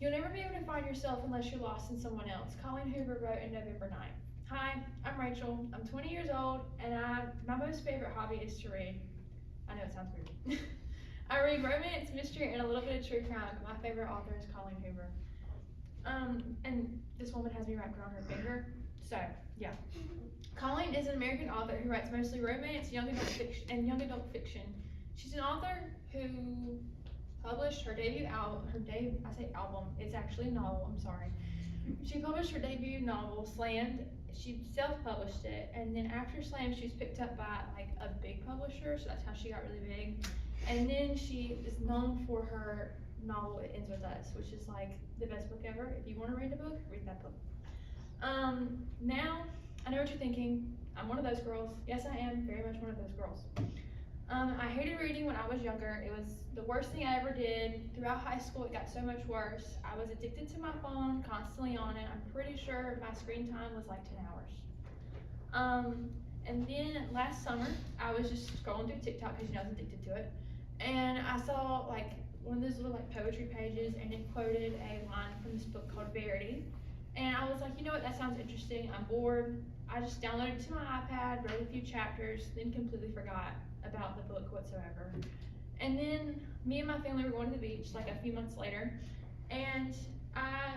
You'll never be able to find yourself unless you're lost in someone else. Colleen Hoover wrote in November 9th. Hi, I'm Rachel. I'm 20 years old, and my most favorite hobby is to read. I know it sounds weird. I read romance, mystery, and a little bit of true crime. My favorite author is Colleen Hoover. And this woman has me wrapped around her finger. So, yeah. Colleen is an American author who writes mostly romance, young adult fiction. She's an author who published her debut album. I say album. It's actually a novel. I'm sorry. She published her debut novel, Slammed. She self-published it, and then after Slammed, she was picked up by like a big publisher. So that's how she got really big. And then she is known for her novel It Ends With Us, which is like the best book ever. If you want to read a book, read that book. Now I know what you're thinking. I'm one of those girls. Yes, I am very much one of those girls. I hated reading when I was younger. It was the worst thing I ever did. Throughout high school, it got so much worse. I was addicted to my phone, constantly on it. I'm pretty sure my screen time was like 10 hours. And then last summer, I was just scrolling through TikTok because I was addicted to it. And I saw like one of those little like poetry pages, and it quoted a line from this book called Verity. And I was like, you know what, that sounds interesting. I'm bored. I just downloaded it to my iPad, read a few chapters, then completely forgot about the book whatsoever. And then me and my family were going to the beach like a few months later, and I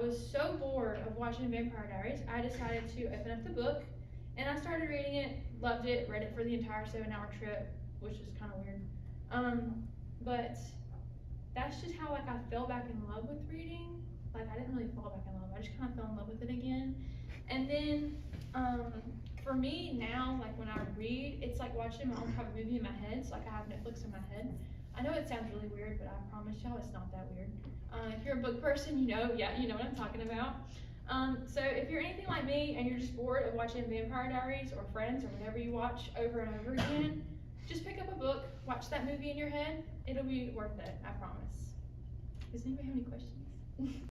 was so bored of watching Vampire Diaries, I decided to open up the book, and I started reading it, loved it, read it for the entire 7-hour trip, which is kind of weird. But that's just how like I fell back in love with reading. Like I didn't really fall back in love, I just kind of fell in love with it again. And then for me now, like when I read, it's like watching my own private movie in my head. So like I have Netflix in my head. I know it sounds really weird, but I promise y'all it's not that weird. If you're a book person, you know what I'm talking about. So if you're anything like me and you're just bored of watching Vampire Diaries or Friends or whatever you watch over and over again, just pick up a book, watch that movie in your head. It'll be worth it, I promise. Does anybody have any questions?